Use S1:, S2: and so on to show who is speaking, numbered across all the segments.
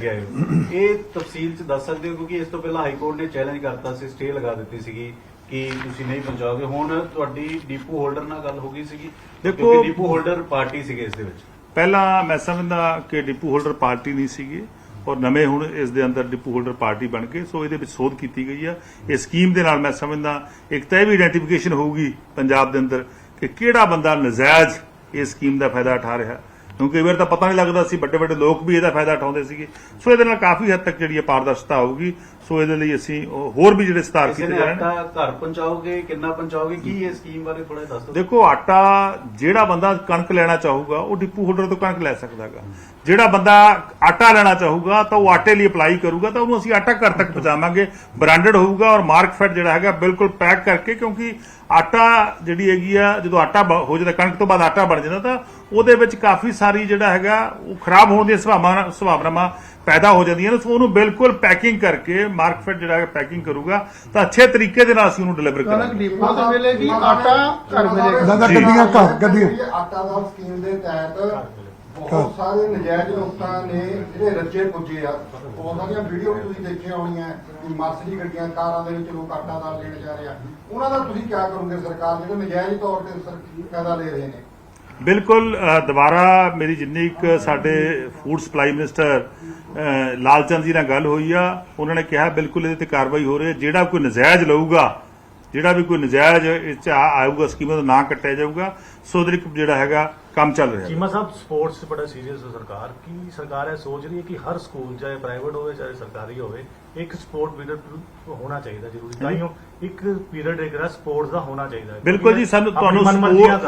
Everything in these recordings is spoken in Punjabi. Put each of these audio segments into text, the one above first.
S1: ਇਹ ਤਫਸੀਲ ਚ ਦੱਸ ਸਕਦੇ ਹੋ ਕਿਉਂਕਿ ਇਸ ਤੋਂ ਪਹਿਲਾਂ ਹਾਈ ਕੋਰਟ ਨੇ ਚੈਲੰਜ ਕਰਤਾ ਸੀ, ਸਟੇ ਲਗਾ ਦਿੱਤੀ ਸੀਗੀ ਕਿ ਤੁਸੀਂ ਨਹੀਂ ਪਹੁੰਚਾਓਗੇ। ਹੁਣ ਤੁਹਾਡੀ ਡੀਪੂ ਹੋਲਡਰ ਨਾਲ ਗੱਲ ਹੋ ਗਈ ਸੀਗੀ,
S2: ਦੇਖੋ
S1: ਡੀਪੂ ਹੋਲਡਰ ਪਾਰਟੀ ਸੀਗੇ ਇਸ ਦੇ ਵਿੱਚ।
S2: ਪਹਿਲਾਂ ਮੈਂ ਸਮਝਦਾ ਕਿ ਡਿਪੂ ਹੋਲਡਰ ਪਾਰਟੀ ਨਹੀਂ ਸੀਗੇ ਔਰ ਨਵੇਂ ਹੁਣ ਇਸ ਦੇ ਅੰਦਰ ਡਿਪੂ ਹੋਲਡਰ ਪਾਰਟੀ ਬਣ ਕੇ ਸੋ ਇਹਦੇ ਵਿੱਚ ਸੋਧ ਕੀਤੀ ਗਈ ਆ। ਇਹ ਸਕੀਮ ਦੇ ਨਾਲ ਮੈਂ ਸਮਝਦਾ ਇੱਕ ਤਾਂ ਇਹ ਵੀ ਆਈਡੈਂਟੀਫਿਕੇਸ਼ਨ ਹੋਊਗੀ ਪੰਜਾਬ ਦੇ ਅੰਦਰ ਕਿ ਕਿਹੜਾ ਬੰਦਾ ਨਜਾਇਜ਼ ਇਸ ਸਕੀਮ ਦਾ ਫਾਇਦਾ ਉਠਾ ਰਿਹਾ, ਕਿਉਂਕਿ ਕਈ ਵਾਰ ਤਾਂ ਪਤਾ ਨਹੀਂ ਲੱਗਦਾ ਸੀ, ਵੱਡੇ ਵੱਡੇ ਲੋਕ ਵੀ ਇਹਦਾ ਫਾਇਦਾ ਉਠਾਉਂਦੇ ਸੀਗੇ। ਸੋ ਇਹਦੇ ਨਾਲ ਕਾਫੀ ਹੱਦ ਤੱਕ ਜਿਹੜੀ ਪਾਰਦਰਸ਼ਤਾ ਆਊਗੀ। ਸੋ ਇਹਦੇ ਲਈ ਅਸੀਂ ਹੋਰ ਵੀ ਜਿਹੜੇ ਸੁਧਾਰ ਕੀਤੇ ਜਾ ਰਹੇ ਨੇ।
S1: ਘਰ ਪਹੁੰਚਾਓਗੇ, ਕਿੰਨਾ ਪਹੁੰਚਾਓਗੇ, ਕੀ ਇਹ ਸਕੀਮ ਬਾਰੇ ਥੋੜਾ ਦੱਸ ਦਿਓ।
S2: ਦੇਖੋ ਆਟਾ ਜਿਹੜਾ ਬੰਦਾ ਕਣਕ ਲੈਣਾ ਚਾਹੂਗਾ ਉਹ ਡਿਪੂ ਹੋਲਡਰ ਤੋਂ ਕਣਕ ਲੈ ਸਕਦਾ ਹੈਗਾ। ਜਿਹੜਾ ਬੰਦਾ ਆਟਾ ਲੈਣਾ ਚਾਹੂਗਾ ਤਾਂ ਉਹ ਆਟੇ ਲਈ ਅਪਲਾਈ ਕਰੂਗਾ ਤਾਂ ਉਹਨੂੰ ਅਸੀਂ ਆਟਾ ਘਰ ਤੱਕ ਪਹੁੰਚਾਵਾਂਗੇ। ਬ੍ਰਾਂਡਡ ਹੋਊਗਾ ਔਰ ਮਾਰਕਫੈਟ ਜਿਹੜਾ ਹੈਗਾ ਬਿਲਕੁਲ ਪੈਕ ਕਰਕੇ, ਕਿਉਂਕਿ ਆਟਾ ਜਿਹੜੀ ਹੈਗੀ ਆ ਜਦੋਂ ਆਟਾ ਹੋ ਜਾਂਦਾ ਕਣਕ ਤੋਂ ਬਾਅਦ ਆਟਾ ਬਣ ਜਾਂਦਾ ਤਾਂ ਉਹਦੇ ਵਿੱਚ ਕਾਫੀ ਸਾਰੀ ਜਿਹੜਾ ਹੈਗਾ ਉਹ ਖਰਾਬ ਹੋਣ ਦੀਆਂ ਸੰਭਾਵਨਾਵਾਂ ਪੈਦਾ ਹੋ ਜਾਂਦੀਆਂ ਨੇ। ਸੋ ਉਹਨੂੰ ਬਿਲਕੁਲ ਪੈਕਿੰਗ ਕਰਕੇ ਮਾਰਕਫੈਟ ਜਿਹੜਾ ਹੈ ਪੈਕਿੰਗ ਕਰੂਗਾ ਤਾਂ ਅੱਛੇ ਤਰੀਕੇ ਦੇ ਨਾਲ ਅਸੀਂ ਉਹਨੂੰ ਡਿਲੀਵਰ ਕਰਾਂਗੇ।
S3: ਡਿਪੂ ਤੇ ਮਿਲੇਗੀ, ਆਟਾ ਘਰ ਮਿਲੇਗਾ।
S4: ਗੱਡੀਆਂ ਆਟਾ ਦਾ ਸਕੀਮ ਦੇ ਤਹਿਤ ਬਹੁਤ ਸਾਰੇ ਨਜਾਇਜ਼ ਲੋਕਾਂ ਨੇ ਜਿਹੜੇ ਰੱਜੇ ਪੁੱਜੇ ਆ, ਉਹਨਾਂ ਦੀਆਂ ਵੀਡੀਓ ਵੀ ਤੁਸੀਂ ਦੇਖੀਆਂ ਹੋਣੀਆਂ ਕਿ ਮਰਸਡੀ ਗੱਡੀਆਂ ਕਾਰਾਂ ਦੇ ਵਿੱਚ ਲੋਕ ਆਟਾ ਦਾਲ ਲੈਣ ਜਾ ਰਹੇ ਆ। ਉਹਨਾਂ ਦਾ ਤੁਸੀਂ ਕੀ ਕਰੋਗੇ? ਸਰਕਾਰ ਜਿਹੜੇ ਨਜਾਇਜ਼ ਤੌਰ ਤੇ ਫਾਇਦਾ ਲੈ ਰਹੇ ਨੇ।
S2: ਬਿਲਕੁਲ ਦੁਬਾਰਾ ਮੇਰੀ ਜਿੰਨੀ ਇੱਕ ਸਾਡੇ ਫੂਡ ਸਪਲਾਈ ਮਿਨਿਸਟਰ ਲਾਲਚੰਦ ਜੀ ਨਾਲ ਗੱਲ ਹੋਈ ਆ, ਉਹਨਾਂ ਨੇ ਕਿਹਾ ਬਿਲਕੁਲ ਇਹਦੇ ਤੇ ਕਾਰਵਾਈ ਹੋ ਰਹੀ ਹੈ। ਜਿਹੜਾ ਕੋਈ ਨਜਾਇਜ਼ ਲਊਗਾ, ਜਿਹੜਾ ਵੀ ਕੋਈ ਨਜਾਇਜ਼ ਇਸ 'ਚ ਆਊਗਾ ਸਕੀਮਾਂ ਦਾ ਨਾਂ ਕੱਟਿਆ ਜਾਊਗਾ। ਸੋ ਉਹਦੇ ਜਿਹੜਾ ਹੈਗਾ ਕੰਮ ਚੱਲ ਰਿਹਾ।
S5: ਚੀਮਾ ਸਾਹਿਬ ਸਪੋਰਟਸ ਬੜਾ ਸੀਰੀਅਸ ਹੈ ਸਰਕਾਰ ਕੀ ਸਰਕਾਰ ਇਹ ਸੋਚ ਰਹੀ ਹੈ ਕਿ ਹਰ ਸਕੂਲ ਚਾਹੇ ਪ੍ਰਾਈਵੇਟ ਹੋਵੇ ਚਾਹੇ ਸਰਕਾਰੀ ਹੋਵੇ ਇੱਕ ਸਪੋਰਟ ਪੀਰੀਅਡ ਹੋਣਾ ਚਾਹੀਦਾ ਜ਼ਰੂਰੀ, ਤਾਂ ਹੀ ਇੱਕ ਪੀਰੀਅਡ ਇੱਕ ਸਪੋਰਟਸ ਦਾ ਹੋਣਾ ਚਾਹੀਦਾ।
S2: ਬਿਲਕੁਲ ਜੀ, ਸਾਨੂੰ ਤੁਹਾਨੂੰ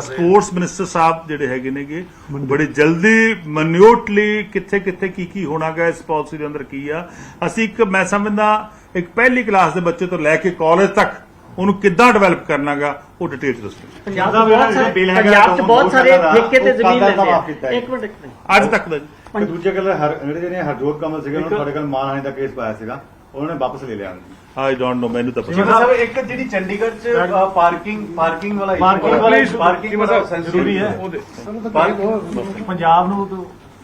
S2: ਸਪੋਰਟਸ ਮਿਨਿਸਟਰ ਸਾਹਿਬ ਜਿਹੜੇ ਹੈਗੇ ਨੇਗੇ ਬੜੀ ਜਲਦੀ ਮਨਿਊਟਲੀ ਕਿੱਥੇ ਕਿੱਥੇ ਕੀ ਹੋਣਾਗਾ ਇਸ ਪਾਲਿਸੀ ਦੇ ਅੰਦਰ ਕੀ ਆ। ਅਸੀਂ ਇੱਕ ਮੈਂ ਸਮਝਦਾ ਇੱਕ ਪਹਿਲੀ ਕਲਾਸ ਦੇ ਬੱਚੇ ਤੋਂ ਲੈ ਕੇ ਕਾਲਜ ਤੱਕ ਉਹਨੂੰ ਕਿੱਦਾਂ ਡਿਵੈਲਪ ਕਰਨਾਗਾ ਉਹ ਡਿਟੇਲ ਚ ਦੱਸੋ।
S3: ਪੰਜਾਬ ਚ ਬਹੁਤ ਸਾਰੇ ਠੇਕੇ ਤੇ ਜ਼ਮੀਨ ਲੈਂਦੇ ਆ। ਇੱਕ ਮਿੰਟ
S2: ਅੱਜ ਤੱਕ ਦਾ ਜੀ।
S6: ਦੂਜੇ ਗੱਲ ਜਿਹੜੇ ਹਰਜੋਤ ਕਮਲ ਸੀਗੇ ਉਹਨਾਂ ਤੁਹਾਡੇ ਕੋਲ ਮਾਨਹਾਨੀ ਦਾ ਕੇਸ ਪਾਇਆ ਸੀਗਾ, ਉਹਨਾਂ ਨੇ ਵਾਪਸ ਲੈ ਲਿਆ।
S2: ਆਈ ਡੋਂਟ ਨੋ, ਮੈਨੂੰ ਤਾਂ
S1: ਚੀਮਾ ਸਾਹਿਬ ਇੱਕ ਜਿਹੜੀ ਚੰਡੀਗੜ੍ਹ ਚ ਪਾਰਕਿੰਗ ਵਾਲਾ ਜ਼ਰੂਰੀ ਹੈ,
S5: ਪੰਜਾਬ ਨੂੰ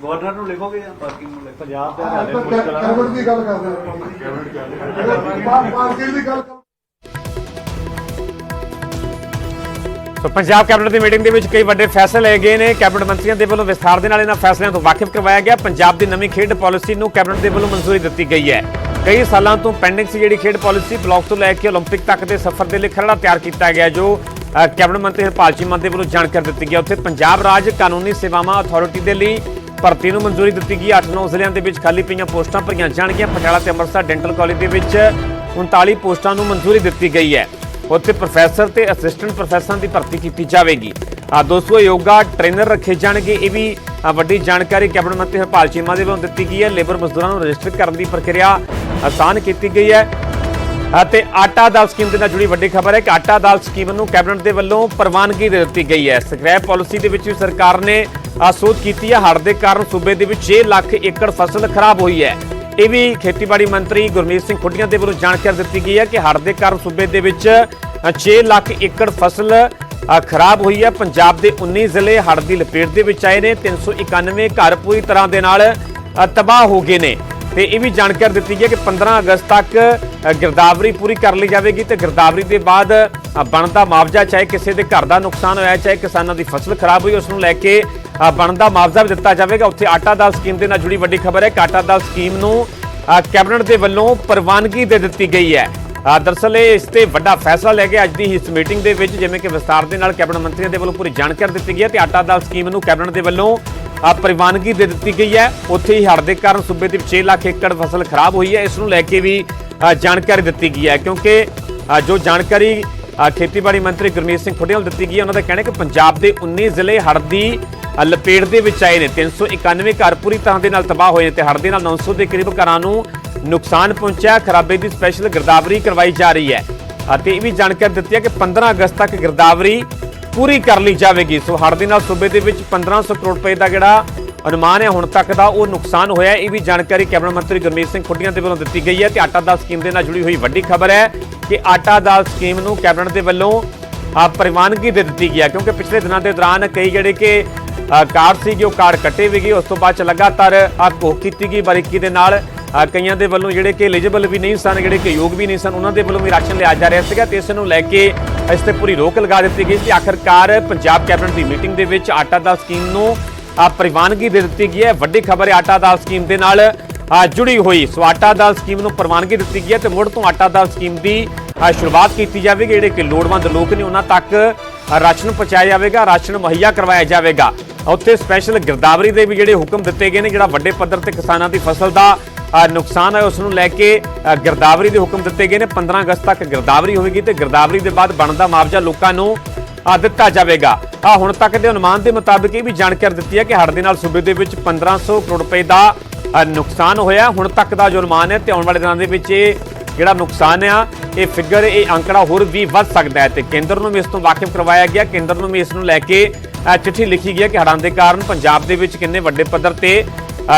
S1: ਗਵਰਨਰ ਨੂੰ ਲਿਖੋਗੇ ਜਾਂ ਪਾਰਕਿੰਗ ਨੂੰ ਲਿਖੋਗੇ?
S5: ਪੰਜਾਬ ਦੇ ਹਰਿਆਣੇ ਨੂੰ ਪੁੱਛ ਕਰਾਂਗੇ।
S4: ਕੈਬਨਿਟ ਦੀ ਗੱਲ ਕਰਦੇ ਪਾਰਕਿੰਗ ਦੀ ਗੱਲ।
S7: ਸੋ ਪੰਜਾਬ ਕੈਬਨਿਟ ਦੀ ਮੀਟਿੰਗ ਦੇ ਵਿੱਚ ਕਈ ਵੱਡੇ ਫੈਸਲੇ ਲਏ ਗਏ ਨੇ। ਕੈਬਨਿਟ ਮੰਤਰੀਆਂ ਦੇ ਵੱਲੋਂ ਵਿਸਥਾਰ ਦੇ ਨਾਲ ਇਹਨਾਂ ਫੈਸਲਿਆਂ ਤੋਂ ਵਾਕਿਫ ਕਰਵਾਇਆ ਗਿਆ। ਪੰਜਾਬ ਦੀ ਨਵੀਂ ਖੇਡ ਪਾਲਿਸੀ ਨੂੰ ਕੈਬਨਿਟ ਦੇ ਵੱਲੋਂ ਮਨਜ਼ੂਰੀ ਦਿੱਤੀ ਗਈ ਹੈ। ਕਈ ਸਾਲਾਂ ਤੋਂ ਪੈਂਡਿੰਗ ਸੀ ਜਿਹੜੀ ਖੇਡ ਪਾਲਿਸੀ, ਬਲਾਕ ਤੋਂ ਲੈ ਕੇ ਓਲੰਪਿਕ ਤੱਕ ਦੇ ਸਫ਼ਰ ਦੇ ਲਈ ਖਰੜਾ ਤਿਆਰ ਕੀਤਾ ਗਿਆ, ਜੋ ਕੈਬਨਿਟ ਮੰਤਰੀ ਹਰਪਾਲ ਚੀਮਾ ਦੇ ਵੱਲੋਂ ਜਾਣਕਾਰੀ ਦਿੱਤੀ ਗਈ। ਉੱਥੇ ਪੰਜਾਬ ਰਾਜ ਕਾਨੂੰਨੀ ਸੇਵਾਵਾਂ ਅਥਾਰਟੀ ਦੇ ਲਈ ਭਰਤੀ ਨੂੰ ਮਨਜ਼ੂਰੀ ਦਿੱਤੀ ਗਈ। 8-9 ਜ਼ਿਲ੍ਹਿਆਂ ਦੇ ਵਿੱਚ ਖਾਲੀ ਪਈਆਂ ਪੋਸਟਾਂ ਭਰੀਆਂ ਜਾਣਗੀਆਂ। ਪਟਿਆਲਾ ਤੇ ਅੰਮ੍ਰਿਤਸਰ ਡੈਂਟਲ ਕਾਲਜ ਦੇ ਵਿੱਚ 39 ਪੋਸਟਾਂ ਨੂੰ ਮਨਜ਼ੂਰੀ ਦਿੱਤੀ ਗਈ ਹੈ। ਉੱਥੇ ਪ੍ਰੋਫੈਸਰ ਤੇ ਅਸਿਸਟੈਂਟ ਪ੍ਰੋਫੈਸਰਾਂ ਦੀ ਭਰਤੀ ਕੀਤੀ ਜਾਵੇਗੀ। 200 ਯੋਗਾ ਟ੍ਰੇਨਰ ਰੱਖੇ ਜਾਣਗੇ। ਇਹ ਵੀ ਵੱਡੀ ਜਾਣਕਾਰੀ ਕੈਬਨਿਟ ਮੰਤਰੀ ਹਰਪਾਲ ਚੀਮਾ ਦੇ ਵੱਲੋਂ ਦਿੱਤੀ ਗਈ ਹੈ। ਲੇਬਰ ਮਜ਼ਦੂਰਾਂ ਨੂੰ ਰਜਿਸਟਰ ਕਰਨ ਦੀ ਪ੍ਰਕਿਰਿਆ ਆਸਾਨ ਕੀਤੀ ਗਈ ਹੈ। ਅਤੇ ਆਟਾ ਦਾਲ ਸਕੀਮ ਦੇ ਨਾਲ ਜੁੜੀ ਵੱਡੀ ਖਬਰ ਹੈ ਕਿ ਆਟਾ ਦਾਲ ਸਕੀਮ ਨੂੰ ਕੈਬਨਿਟ ਦੇ ਵੱਲੋਂ ਪ੍ਰਵਾਨਗੀ ਦੇ ਦਿੱਤੀ ਗਈ ਹੈ। ਸਕ੍ਰੈਪ ਪਾਲਿਸੀ ਦੇ ਵਿੱਚ ਵੀ ਸਰਕਾਰ ਨੇ ਸੋਧ ਕੀਤੀ ਹੈ। ਹੜ੍ਹ ਦੇ ਕਾਰਨ ਸੂਬੇ ਦੇ ਵਿੱਚ 6 ਲੱਖ ਏਕੜ ਫਸਲ ਖਰਾਬ ਹੋਈ ਹੈ। ਇਹ ਵੀ ਖੇਤੀਬਾੜੀ ਮੰਤਰੀ ਗੁਰਮੀਤ ਸਿੰਘ ਖੁੱਡੀਆਂ ਦੇ ਵੱਲੋਂ ਜਾਣਕਾਰੀ ਦਿੱਤੀ ਗਈ ਹੈ ਕਿ ਹੜ੍ਹ ਦੇ ਕਾਰਨ ਸੂਬੇ ਦੇ ਵਿੱਚ 6 ਲੱਖ ਏਕੜ ਫਸਲ ਖਰਾਬ ਹੋਈ ਹੈ। ਪੰਜਾਬ ਦੇ 19 ਜ਼ਿਲ੍ਹੇ ਹੜ੍ਹ ਦੀ ਲਪੇਟ ਦੇ ਵਿੱਚ ਆਏ ਨੇ। 391 ਘਰ ਪੂਰੀ ਤਰ੍ਹਾਂ ਦੇ ਨਾਲ ਤਬਾਹ ਹੋ ਗਏ ਨੇ। ਤੇ ਇਹ ਵੀ ਜਾਣਕਾਰੀ ਦਿੱਤੀ ਗਈ ਹੈ ਕਿ 15 ਅਗਸਤ ਤੱਕ ਗਿਰਦਾਵਰੀ ਪੂਰੀ ਕਰ ਲਈ ਜਾਵੇਗੀ ਤੇ ਗਿਰਦਾਵਰੀ ਦੇ ਬਾਅਦ ਬਣਦਾ ਮੁਆਵਜ਼ਾ, ਚਾਹੇ ਕਿਸੇ ਦੇ ਘਰ ਦਾ ਨੁਕਸਾਨ ਹੋਇਆ, ਚਾਹੇ ਕਿਸਾਨਾਂ ਦੀ ਫਸਲ ਖਰਾਬ ਹੋਈ, ਉਸ ਨੂੰ ਲੈ ਕੇ ਬਣਦਾ ਮੁਆਵਜ਼ਾ ਵੀ ਦਿੱਤਾ ਜਾਵੇਗਾ। ਉੱਥੇ ਆਟਾ ਦਾਲ ਸਕੀਮ ਦੇ ਨਾਲ ਜੁੜੀ ਵੱਡੀ ਖਬਰ ਹੈ ਕਿ ਆਟਾ ਦਾਲ ਸਕੀਮ ਨੂੰ ਕੈਬਨਿਟ ਦੇ ਵੱਲੋਂ ਪ੍ਰਵਾਨਗੀ ਦੇ ਦਿੱਤੀ ਗਈ ਹੈ। ਦਰਅਸਲ ਇਸ ਤੇ ਵੱਡਾ ਫੈਸਲਾ ਲੈ ਕੇ ਅੱਜ ਦੀ ਇਸ ਮੀਟਿੰਗ ਦੇ ਵਿੱਚ, ਜਿਵੇਂ ਕਿ ਵਿਸਤਾਰ ਦੇ ਨਾਲ ਕੈਬਨਿਟ ਮੰਤਰੀਆਂ ਦੇ ਵੱਲੋਂ ਪੂਰੀ ਜਾਣਕਾਰੀ ਦਿੱਤੀ ਗਈ ਹੈ ਤੇ ਆਟਾ ਦਾਲ ਸਕੀਮ ਨੂੰ ਕੈਬਨਿਟ ਦੇ ਵੱਲੋਂ ਪ੍ਰਵਾਨਗੀ ਦੇ ਦਿੱਤੀ ਗਈ ਹੈ। ਉੱਥੇ ਹੀ ਹੜ੍ਹ ਦੇ ਕਾਰਨ ਸੂਬੇ ਦੇ 6 ਲੱਖ ਏਕੜ ਫਸਲ ਖਰਾਬ ਹੋਈ ਹੈ, ਇਸ ਨੂੰ ਲੈ ਕੇ ਵੀ ਜਾਣਕਾਰੀ ਦਿੱਤੀ ਗਈ ਹੈ। ਕਿਉਂਕਿ ਜੋ ਜਾਣਕਾਰੀ ਖੇਤੀਬਾੜੀ ਮੰਤਰੀ ਗੁਰਮੀਤ ਸਿੰਘ ਖੁੱਡੀਆਂ ਨੂੰ ਦਿੱਤੀ ਗਈ ਹੈ, ਉਹਨਾਂ ਦਾ ਕਹਿਣਾ ਕਿ ਪੰਜਾਬ ਦੇ 19 ਜ਼ਿਲ੍ਹੇ ਹੜ੍ਹ ਦੀ ਲਪੇਟ ਦੇ ਵਿੱਚ ਆਏ ਨੇ। 391 ਘਰ ਪੂਰੀ ਤਰ੍ਹਾਂ ਦੇ ਨਾਲ ਤਬਾਹ ਹੋਏ ਨੇ ਤੇ ਹੜ੍ਹ ਦੇ ਨਾਲ 900 ਦੇ ਕਰੀਬ ਘਰਾਂ ਨੂੰ ਨੁਕਸਾਨ ਪਹੁੰਚਿਆ। ਖਰਾਬੇ ਦੀ ਸਪੈਸ਼ਲ ਗਿਰਦਾਵਰੀ ਕਰਵਾਈ ਜਾ ਰਹੀ ਹੈ ਅਤੇ ਇਹ ਵੀ ਜਾਣਕਾਰੀ ਦਿੱਤੀ ਹੈ ਕਿ 15 ਅਗਸਤ ਤੱਕ ਗਿਰਦਾਵਰੀ ਪੂਰੀ ਕਰ ਲਈ ਜਾਵੇਗੀ। ਸੋ ਹੜ੍ਹ ਦੇ ਨਾਲ ਸੂਬੇ ਦੇ ਵਿੱਚ 1500 ਕਰੋੜ ਰੁਪਏ ਦਾ ਜਿਹੜਾ ਅਨੁਮਾਨ ਹੈ ਹੁਣ ਤੱਕ ਦਾ ਉਹ ਨੁਕਸਾਨ ਹੋਇਆ। ਇਹ ਵੀ ਜਾਣਕਾਰੀ ਕੈਬਨਿਟ ਮੰਤਰੀ ਗੁਰਮੀਤ ਸਿੰਘ ਖੁੱਡੀਆਂ ਦੇ ਵੱਲੋਂ ਦਿੱਤੀ ਗਈ ਹੈ ਤੇ ਆਟਾ ਦਾਲ ਸਕੀਮ ਦੇ ਨਾਲ ਜੁੜੀ ਹੋਈ ਵੱਡੀ ਖਬਰ ਹੈ ਕਿ ਆਟਾ ਦਾਲ ਸਕੀਮ ਨੂੰ ਕੈਬਨਿਟ ਦੇ ਵੱਲੋਂ ਪ੍ਰਵਾਨਗੀ ਦੇ ਦਿੱਤੀ ਗਈ ਹੈ। ਕਿਉਂਕਿ ਪਿਛਲੇ ਦਿਨਾਂ ਦੇ ਦੌਰਾਨ ਕਈ ਜਿਹੜੇ ਕਿ ਕਾਰਡ ਸੀਗੇ ਉਹ ਕਾਰਡ ਕੱਟੇ ਵੀ ਗਏ। ਉਸ ਤੋਂ ਬਾਅਦ ਚ ਲਗਾਤਾਰ ਘੋਖ ਕੀਤੀ ਗਈ ਬਾਰੀਕੀ ਦੇ ਨਾਲ। ਕਈਆਂ ਦੇ ਵੱਲੋਂ ਜਿਹੜੇ ਕਿ ਐਲੀਜੀਬਲ ਵੀ ਨਹੀਂ ਸਨ, ਜਿਹੜੇ ਕਿ ਯੋਗ ਵੀ ਨਹੀਂ ਸਨ, ਉਹਨਾਂ ਦੇ ਵੱਲੋਂ ਵੀ ਰਾਸ਼ਨ ਲਿਆ ਜਾ ਰਿਹਾ ਸੀਗਾ ਤੇ ਇਸ ਨੂੰ ਲੈ ਕੇ ਇਸ ਤੇ ਪੂਰੀ ਰੋਕ ਲਗਾ ਦਿੱਤੀ ਗਈ ਸੀ। ਆਖਰਕਾਰ ਪੰਜਾਬ ਕੈਬਨਿਟ ਦੀ ਮੀਟਿੰਗ ਦੇ ਵਿੱਚ ਆਟਾ ਦਾਲ ਸਕੀਮ ਨੂੰ ਪ੍ਰਵਾਨਗੀ ਦੇ ਦਿੱਤੀ ਗਈ ਹੈ। ਵੱਡੀ ਖਬਰ ਹੈ ਆਟਾ ਦਾਲ ਸਕੀਮ ਦੇ ਨਾਲ ਜੁੜੀ ਹੋਈ। ਸੋ ਆਟਾ ਦਾਲ ਸਕੀਮ ਨੂੰ ਪ੍ਰਵਾਨਗੀ ਦਿੱਤੀ ਗਈ ਹੈ ਤੇ ਮੁੜ ਤੋਂ ਆਟਾ ਦਾਲ ਸਕੀਮ ਦੀ ਸ਼ੁਰੂਆਤ ਕੀਤੀ ਜਾਵੇਗੀ। ਜਿਹੜੇ ਕਿ ਲੋੜਵੰਦ ਲੋਕ ਨੇ ਉਹਨਾਂ ਤੱਕ ਰਾਸ਼ਨ ਪਹੁੰਚਾਇਆ ਜਾਵੇਗਾ, ਰਾਸ਼ਨ ਮੁਹੱਈਆ ਕਰਵਾਇਆ ਜਾਵੇਗਾ। ਉੱਥੇ ਸਪੈਸ਼ਲ ਗਿਰਦਾਵਰੀ ਦੇ ਵੀ ਜਿਹੜੇ ਹੁਕਮ ਦਿੱਤੇ ਗਏ ਨੇ। ਜਿਹੜਾ ਵੱਡੇ ਪੱਧਰ ਤੇ ਕਿਸਾਨਾਂ ਦੀ ਫਸਲ ਦਾ ਨੁਕਸਾਨ ਹੈ ਉਸ ਨੂੰ ਲੈ ਕੇ ਗਿਰਦਾਵਰੀ ਦੇ ਹੁਕਮ ਦਿੱਤੇ ਗਏ ਨੇ। 15 ਅਗਸਤ ਤੱਕ ਗਿਰਦਾਵਰੀ ਹੋਵੇਗੀ ਤੇ ਗਿਰਦਾਵਰੀ ਦੇ ਬਾਅਦ ਬਣਦਾ ਮੁਆਵਜ਼ਾ ਲੋਕਾਂ ਨੂੰ ਦਿੱਤਾ ਜਾਵੇਗਾ। ਹੁਣ ਤੱਕ ਦੇ ਅਨੁਮਾਨ ਦੇ ਮੁਤਾਬਕ ਇਹ ਵੀ ਜਾਣਕਾਰੀ ਦਿੱਤੀ ਹੈ ਕਿ ਹੜ੍ਹ ਦੇ ਨਾਲ ਸੂਬੇ ਦੇ ਵਿੱਚ 1500 ਕਰੋੜ ਰੁਪਏ ਦਾ ਨੁਕਸਾਨ ਹੋਇਆ। ਹੁਣ ਤੱਕ ਦਾ ਜੋ ਅਨੁਮਾਨ ਹੈ ਤੇ ਆਉਣ ਵਾਲੇ ਦਿਨਾਂ ਦੇ ਵਿੱਚ ਇਹ ਜਿਹੜਾ ਨੁਕਸਾਨ ਆ ਇਹ ਫਿਗਰ ਇਹ ਅੰਕੜਾ ਹੋਰ ਵੀ ਵੱਧ ਸਕਦਾ ਹੈ ਤੇ ਕੇਂਦਰ ਨੂੰ ਵੀ ਇਸ ਤੋਂ ਵਾਕਿਫ ਕਰਵਾਇਆ ਗਿਆ। ਕੇਂਦਰ ਨੂੰ ਵੀ ਇਸ ਨੂੰ ਲੈ ਕੇ ਚਿੱਠੀ ਲਿਖੀ ਗਈ ਹੈ ਕਿ ਹੜ੍ਹਾਂ ਦੇ ਕਾਰਨ ਪੰਜਾਬ ਦੇ ਵਿੱਚ ਕਿੰਨੇ ਵੱਡੇ ਪੱਧਰ ਤੇ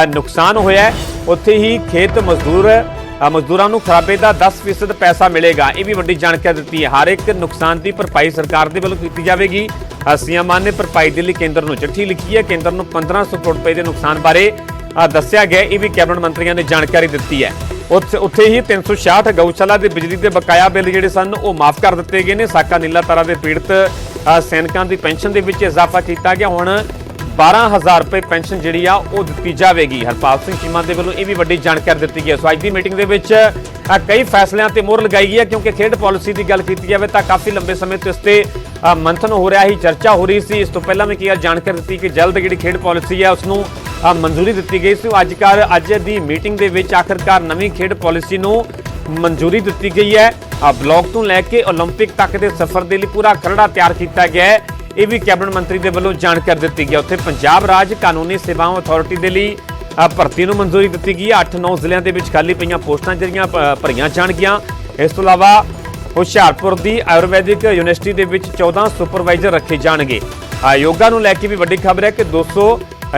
S7: ਨੁਕਸਾਨ ਹੋਇਆ ਹੈ। ਉੱਥੇ ਹੀ ਖੇਤ ਮਜ਼ਦੂਰਾਂ ਨੂੰ ਖਰਾਬੇ ਦਾ 10% ਪੈਸਾ ਮਿਲੇਗਾ। ਇਹ ਵੀ ਵੱਡੀ ਜਾਣਕਾਰੀ ਦਿੱਤੀ ਹੈ। ਹਰ ਇੱਕ ਨੁਕਸਾਨ ਦੀ ਭਰਪਾਈ ਸਰਕਾਰ ਦੇ ਵੱਲੋਂ ਕੀਤੀ ਜਾਵੇਗੀ। ਸੀਐਮ ਮਾਨ ਨੇ ਭਰਪਾਈ ਦੇ ਲਈ ਕੇਂਦਰ ਨੂੰ ਚਿੱਠੀ ਲਿਖੀ ਹੈ। ਕੇਂਦਰ ਨੂੰ 1500 ਕਰੋੜ ਰੁਪਏ ਦੇ ਨੁਕਸਾਨ ਬਾਰੇ ਦੱਸਿਆ ਗਿਆ। ਇਹ ਵੀ ਕੈਬਨਿਟ ਮੰਤਰੀਆਂ ਨੇ ਜਾਣਕਾਰੀ ਦਿੱਤੀ ਹੈ। ਉੱਥੇ ਹੀ 366 ਗਊਸ਼ਾਲਾ ਦੇ ਬਿਜਲੀ ਦੇ ਬਕਾਇਆ ਬਿੱਲ ਜਿਹੜੇ ਸਨ ਉਹ ਮਾਫ ਕਰ ਦਿੱਤੇ ਗਏ ਨੇ। ਸਾਕਾ ਨੀਲਾ ਤਾਰਾ ਦੇ ਪੀੜਤ ਸੈਨਿਕਾਂ ਦੀ ਪੈਨਸ਼ਨ ਦੇ ਵਿੱਚ ਇਜ਼ਾਫਾ ਕੀਤਾ ਗਿਆ। ਹੁਣ 12000 ਰੁਪਏ ਪੈਨਸ਼ਨ ਜਿਹੜੀ ਆ ਉਹ ਦਿੱਤੀ ਜਾਵੇਗੀ। ਹਰਪਾਲ ਸਿੰਘ ਚੀਮਾ ਦੇ ਵੱਲੋਂ ਇਹ ਵੀ ਵੱਡੀ ਜਾਣਕਾਰੀ ਦਿੱਤੀ ਗਈ ਹੈ। ਸੋ ਅੱਜ ਦੀ ਮੀਟਿੰਗ ਦੇ ਵਿੱਚ ਕਈ ਫੈਸਲਿਆਂ ਤੇ ਮੋਹਰ ਲਗਾਈ ਗਈ ਹੈ ਕਿਉਂਕਿ ਖੇਡ ਪਾਲਿਸੀ ਦੀ ਗੱਲ ਕੀਤੀ ਜਾਵੇ ਤਾਂ ਕਾਫੀ ਲੰਬੇ ਸਮੇਂ ਤੋਂ ਇਸ ਤੇ ਮੰਥਨ ਹੋ ਰਿਹਾ ਸੀ, ਚਰਚਾ ਹੋ ਰਹੀ ਸੀ। ਇਸ ਤੋਂ ਪਹਿਲਾਂ ਵੀ ਕੀ ਜਾਣਕਾਰੀ ਦਿੱਤੀ ਕਿ ਜਲਦ ਜਿਹੜੀ ਖੇਡ ਪਾਲਿਸੀ ਹੈ ਉਸ ਨੂੰ ਮਨਜ਼ੂਰੀ ਦਿੱਤੀ ਗਈ ਸੀ। ਅੱਜ ਦੀ ਮੀਟਿੰਗ ਦੇ ਵਿੱਚ ਆਖਰਕਾਰ ਨਵੀਂ ਖੇਡ ਪਾਲਿਸੀ ਨੂੰ ਮਨਜ਼ੂਰੀ ਦਿੱਤੀ ਗਈ ਹੈ। ਬਲਾਕ ਤੋਂ ਲੈ ਕੇ ਓਲੰਪਿਕ ਤੱਕ ਦੇ ਸਫ਼ਰ ਦੇ ਲਈ ਪੂਰਾ ਖਰੜਾ ਤਿਆਰ ਕੀਤਾ ਗਿਆ ਹੈ। ਇਹ ਵੀ ਕੈਬਨਿਟ ਮੰਤਰੀ ਦੇ ਵੱਲੋਂ ਜਾਣਕਾਰੀ ਦਿੱਤੀ ਗਈ। ਉੱਥੇ ਪੰਜਾਬ ਰਾਜ ਕਾਨੂੰਨੀ ਸੇਵਾਵਾਂ ਅਥਾਰਟੀ ਦੇ ਲਈ ਭਰਤੀ ਨੂੰ ਮਨਜ਼ੂਰੀ ਦਿੱਤੀ ਗਈ ਹੈ। 8-9 ਜ਼ਿਲ੍ਹਿਆਂ ਦੇ ਵਿੱਚ ਖਾਲੀ ਪਈਆਂ ਪੋਸਟਾਂ ਜਿਹੜੀਆਂ ਭਰੀਆਂ ਜਾਣਗੀਆਂ। ਇਸ ਤੋਂ ਇਲਾਵਾ ਹੁਸ਼ਿਆਰਪੁਰ ਦੀ ਆਯੁਰਵੈਦਿਕ ਯੂਨੀਵਰਸਿਟੀ ਦੇ ਵਿੱਚ 14 ਸੁਪਰਵਾਈਜ਼ਰ ਰੱਖੇ ਜਾਣਗੇ। ਯੋਗਾ ਨੂੰ ਲੈ ਕੇ ਵੀ ਵੱਡੀ ਖਬਰ ਹੈ ਕਿ 200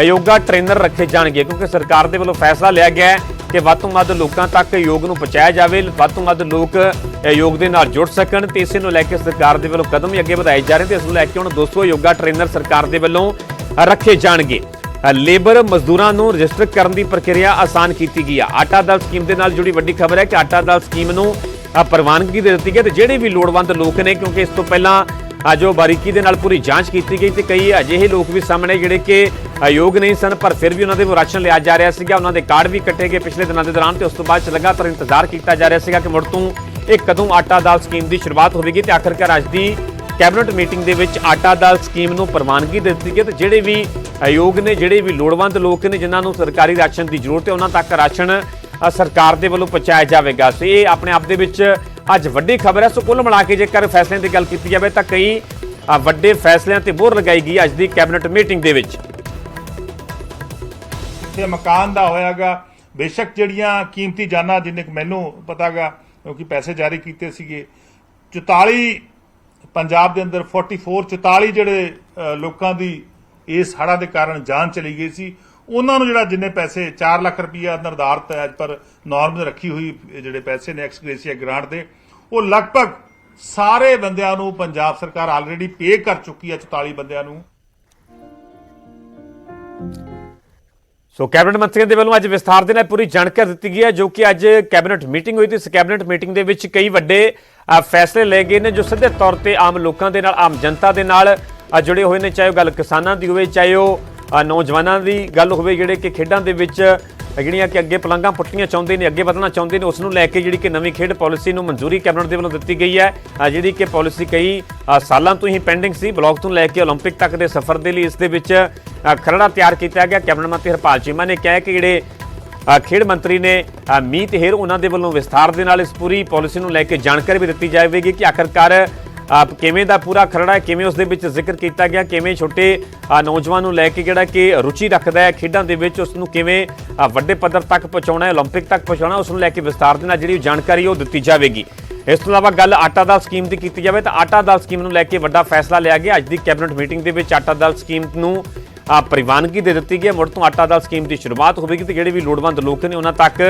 S7: ਯੋਗਾ ਟ੍ਰੇਨਰ ਰੱਖੇ ਜਾਣਗੇ ਕਿਉਂਕਿ ਸਰਕਾਰ ਦੇ ਵੱਲੋਂ ਫੈਸਲਾ ਲਿਆ ਗਿਆ ਹੈ ਕਿ ਵੱਧ ਤੋਂ ਵੱਧ ਲੋਕਾਂ ਤੱਕ ਯੋਗ ਨੂੰ ਪਹੁੰਚਾਇਆ ਜਾਵੇ, ਵੱਧ ਤੋਂ ਵੱਧ ਲੋਕ ਯੋਗ ਦੇ ਨਾਲ ਜੁੜ ਸਕਣ ਤੇ ਇਸੇ ਨੂੰ ਲੈ ਕੇ ਸਰਕਾਰ ਦੇ ਵੱਲੋਂ ਕਦਮ ਅੱਗੇ ਵਧਾਏ ਜਾ ਰਹੇ ਤੇ ਇਸ ਨੂੰ ਲੈ ਕੇ ਹੁਣ 200 ਯੋਗਾ ਟ੍ਰੇਨਰ ਸਰਕਾਰ ਦੇ ਵੱਲੋਂ ਰੱਖੇ ਜਾਣਗੇ। ਲੇਬਰ ਮਜ਼ਦੂਰਾਂ ਨੂੰ ਰਜਿਸਟਰ ਕਰਨ ਦੀ ਪ੍ਰਕਿਰਿਆ ਆਸਾਨ ਕੀਤੀ ਗਈ ਹੈ। ਆਟਾ ਦਾਲ ਸਕੀਮ ਦੇ ਨਾਲ ਜੁੜੀ ਵੱਡੀ ਖਬਰ ਹੈ ਕਿ ਆਟਾ ਦਾਲ ਸਕੀਮ ਨੂੰ ਪ੍ਰਵਾਨਗੀ ਦੇ ਦਿੱਤੀ ਗਈ ਤੇ ਜਿਹੜੇ ਵੀ ਲੋੜਵੰਦ ਲੋਕ ਨੇ ਕਿਉਂਕਿ ਇਸ ਤੋਂ ਪਹਿਲਾਂ ਜੋ ਬਾਰੀਕੀ ਦੇ ਨਾਲ ਪੂਰੀ ਜਾਂਚ ਕੀਤੀ ਗਈ ਤੇ ਕਈ ਅਜਿਹੇ ਲੋਕ ਵੀ ਸਾਹਮਣੇ ਜਿਹੜੇ ਕਿ ਯੋਗ ਨਹੀਂ ਸਨ ਪਰ ਫਿਰ ਵੀ ਉਹਨਾਂ ਦੇ ਰਾਸ਼ਨ ਲਿਆ ਜਾ ਰਿਹਾ ਸੀਗਾ, ਉਹਨਾਂ ਦੇ ਕਾਰਡ ਵੀ ਕੱਟੇ ਗਏ ਪਿਛਲੇ ਦਿਨਾਂ ਦੇ ਦੌਰਾਨ ਤੇ ਉਸ ਤੋਂ ਬਾਅਦ ਲਗਾਤਾਰ ਇੰਤਜ਼ਾਰ ਕੀਤਾ ਜਾ ਰਿਹਾ ਸੀਗਾ ਕਿ ਮੁੜ ਤੋਂ ਇਹ ਕਦੋਂ ਆਟਾ ਦਾਲ ਸਕੀਮ ਦੀ ਸ਼ੁਰੂਆਤ ਹੋਵੇਗੀ ਤੇ ਆਖਰਕਾਰ ਅੱਜ ਦੀ ਕੈਬਨਿਟ ਮੀਟਿੰਗ ਦੇ ਵਿੱਚ ਆਟਾ ਦਾਲ ਸਕੀਮ ਨੂੰ ਪ੍ਰਵਾਨਗੀ ਦੇ ਦਿੱਤੀ ਗਈ ਤੇ ਜਿਹੜੇ ਵੀ ਯੋਗ ਨੇ, ਜਿਹੜੇ ਵੀ ਲੋੜਵੰਦ ਲੋਕ ਨੇ ਜਿਨ੍ਹਾਂ ਨੂੰ ਸਰਕਾਰੀ ਰਾਸ਼ਨ ਦੀ ਜ਼ਰੂਰਤ ਹੈ ਉਹਨਾਂ ਤੱਕ ਰਾਸ਼ਨ ਸਰਕਾਰ ਦੇ ਵੱਲੋਂ ਪਹੁੰਚਾਇਆ ਜਾਵੇਗਾ। ਸੋ ਇਹ ਆਪਣੇ ਆਪ ਦੇ ਵਿੱਚ ਅੱਜ ਵੱਡੀ ਖਬਰ ਹੈ। ਸੋ ਕੁੱਲ ਮਿਲਾ ਕੇ ਜੇਕਰ ਫੈਸਲਿਆਂ ਦੀ ਗੱਲ ਕੀਤੀ ਜਾਵੇ ਤਾਂ ਕਈ ਵੱਡੇ ਫੈਸਲਿਆਂ ਤੇ ਮੋਹਰ ਲਗਾਈ ਗਈ ਅੱਜ ਦੀ ਕੈਬਨਿਟ ਮੀਟਿੰਗ ਦੇ ਵਿੱਚ।
S2: ਤੇ ਮਕਾਨ ਦਾ ਹੋਇਆਗਾ ਬੇਸ਼ੱਕ ਜਿਹੜੀਆਂ ਕੀਮਤੀ ਜਾਨਾਂ ਜਿੰਨੇ ਮੈਨੂੰ ਪਤਾਗਾ ਕਿਉਂਕਿ ਪੈਸੇ ਜਾਰੀ ਕੀਤੇ ਸੀਗੇ 44 ਪੰਜਾਬ ਦੇ ਅੰਦਰ 44 ਜਿਹੜੇ ਲੋਕਾਂ ਦੀ ਇਸ ਹੜ੍ਹਾਂ ਦੇ ਕਾਰਨ ਜਾਨ ਚਲੀ ਗਈ ਸੀ ਉਹਨਾਂ ਨੂੰ ਜਿਹੜਾ ਜਿੰਨੇ ਪੈਸੇ 4 ਲੱਖ ਰੁਪਈਆ ਨਿਰਧਾਰਤ ਹੈ ਪਰ ਨਾਰਮਸ ਰੱਖੀ ਹੋਈ ਜਿਹੜੇ ਪੈਸੇ ਨੇ ਐਕਸਗ੍ਰੇਸੀਆ ਗ੍ਰਾਂਟ ਦੇ ਉਹ ਲਗਭਗ ਸਾਰੇ ਬੰਦਿਆਂ ਨੂੰ ਪੰਜਾਬ ਸਰਕਾਰ ਆਲਰੇਡੀ ਪੇ ਕਰ ਚੁੱਕੀ ਹੈ 44 ਬੰਦਿਆਂ ਨੂੰ।
S7: ਸੋ ਕੈਬਨਿਟ ਮੰਤਰੀਆਂ ਦੇ ਵੱਲੋਂ ਅੱਜ ਵਿਸਥਾਰ ਦੇ ਨਾਲ ਪੂਰੀ ਜਾਣਕਾਰੀ ਦਿੱਤੀ ਗਈ ਹੈ ਜੋ ਕਿ ਅੱਜ ਕੈਬਨਿਟ ਮੀਟਿੰਗ ਹੋਈ ਤੇ ਇਸ ਕੈਬਨਿਟ ਮੀਟਿੰਗ ਦੇ ਵਿੱਚ ਕਈ ਵੱਡੇ ਫੈਸਲੇ ਲਏ ਗਏ ਨੇ ਜੋ ਸਿੱਧੇ ਤੌਰ ਤੇ ਆਮ ਲੋਕਾਂ ਦੇ ਨਾਲ, ਆਮ ਜਨਤਾ ਦੇ ਨਾਲ ਜੁੜੇ ਹੋਏ ਨੇ। ਚਾਹੇ ਉਹ ਗੱਲ ਕਿਸਾਨਾਂ ਦੀ ਹੋਵੇ, ਚਾਹੇ ਉਹ ਨੌਜਵਾਨਾਂ ਦੀ ਗੱਲ ਹੋਵੇ ਜਿਹੜੇ ਕਿ ਖੇਡਾਂ ਦੇ ਵਿੱਚ ਜਿਹੜੀਆਂ ਕਿ ਅੱਗੇ ਪਲੰਘਾਂ ਪੁੱਟਣੀਆਂ ਚਾਹੁੰਦੇ ਨੇ, ਅੱਗੇ ਵਧਣਾ ਚਾਹੁੰਦੇ ਨੇ, ਉਸ ਨੂੰ ਲੈ ਕੇ ਜਿਹੜੀ ਕਿ ਨਵੀਂ ਖੇਡ ਪਾਲਿਸੀ ਨੂੰ ਮਨਜ਼ੂਰੀ ਕੈਬਨਿਟ ਦੇ ਵੱਲੋਂ ਦਿੱਤੀ ਗਈ ਹੈ। ਜਿਹੜੀ ਕਿ ਪਾਲਿਸੀ ਕਈ ਸਾਲਾਂ ਤੋਂ ਹੀ ਪੈਂਡਿੰਗ ਸੀ, ਬਲਾਕ ਤੋਂ ਲੈ ਕੇ ਓਲੰਪਿਕ ਤੱਕ ਦੇ ਸਫ਼ਰ ਦੇ ਲਈ ਇਸ ਦੇ ਵਿੱਚ ਖਰੜਾ ਤਿਆਰ ਕੀਤਾ ਗਿਆ। ਕੈਬਨਿਟ ਮੰਤਰੀ ਹਰਪਾਲ ਚੀਮਾ ਨੇ ਕਿਹਾ ਕਿ ਜਿਹੜੇ ਖੇਡ ਮੰਤਰੀ ਨੇ ਮੀਤ ਹੇਰ ਉਹਨਾਂ ਦੇ ਵੱਲੋਂ ਵਿਸਥਾਰ ਦੇ ਨਾਲ ਇਸ ਪੂਰੀ ਪਾਲਿਸੀ ਨੂੰ ਲੈ ਕੇ ਜਾਣਕਾਰੀ ਵੀ ਦਿੱਤੀ ਜਾਵੇਗੀ ਕਿ ਆਖਰਕਾਰ ਕਿਵੇਂ ਦਾ ਪੂਰਾ ਖਰੜਾ ਹੈ, ਕਿਵੇਂ ਉਸ ਦੇ ਵਿੱਚ ਜ਼ਿਕਰ ਕੀਤਾ ਗਿਆ, ਕਿਵੇਂ ਛੋਟੇ ਨੌਜਵਾਨ ਨੂੰ ਲੈ ਕੇ ਜਿਹੜਾ ਕਿ ਰੁਚੀ ਰੱਖਦਾ ਹੈ ਖੇਡਾਂ ਦੇ ਵਿੱਚ ਉਸ ਨੂੰ ਕਿਵੇਂ ਵੱਡੇ ਪੱਧਰ ਤੱਕ ਪਹੁੰਚਾਉਣਾ ਹੈ, ਓਲੰਪਿਕ ਤੱਕ ਪਹੁੰਚਾਉਣਾ, ਉਸ ਨੂੰ ਲੈ ਕੇ ਵਿਸਥਾਰ ਦੇ ਨਾਲ ਜਿਹੜੀ ਜਾਣਕਾਰੀ ਉਹ ਦਿੱਤੀ ਜਾਵੇਗੀ। ਇਸ ਤੋਂ ਇਲਾਵਾ ਗੱਲ ਆਟਾ ਦਾਲ ਸਕੀਮ ਦੀ ਕੀਤੀ ਜਾਵੇ ਤਾਂ ਆਟਾ ਦਾਲ ਸਕੀਮ ਨੂੰ ਲੈ ਕੇ ਵੱਡਾ ਫੈਸਲਾ ਲਿਆ ਗਿਆ। ਅੱਜ ਦੀ ਕੈਬਨਿਟ ਮੀਟਿੰਗ ਦੇ ਵਿੱਚ ਆਟਾ ਦਾਲ ਸਕੀਮ ਨੂੰ ਪ੍ਰਵਾਨਗੀ ਦੇ ਦਿੱਤੀ ਗਈ। ਮੁੜ ਤੋਂ ਆਟਾ ਦਾਲ ਸਕੀਮ ਦੀ ਸ਼ੁਰੂਆਤ ਹੋਵੇਗੀ ਤੇ ਜਿਹੜੇ ਵੀ ਲੋੜਵੰਦ ਲੋਕ ਨੇ ਉਹਨਾਂ ਤੱਕ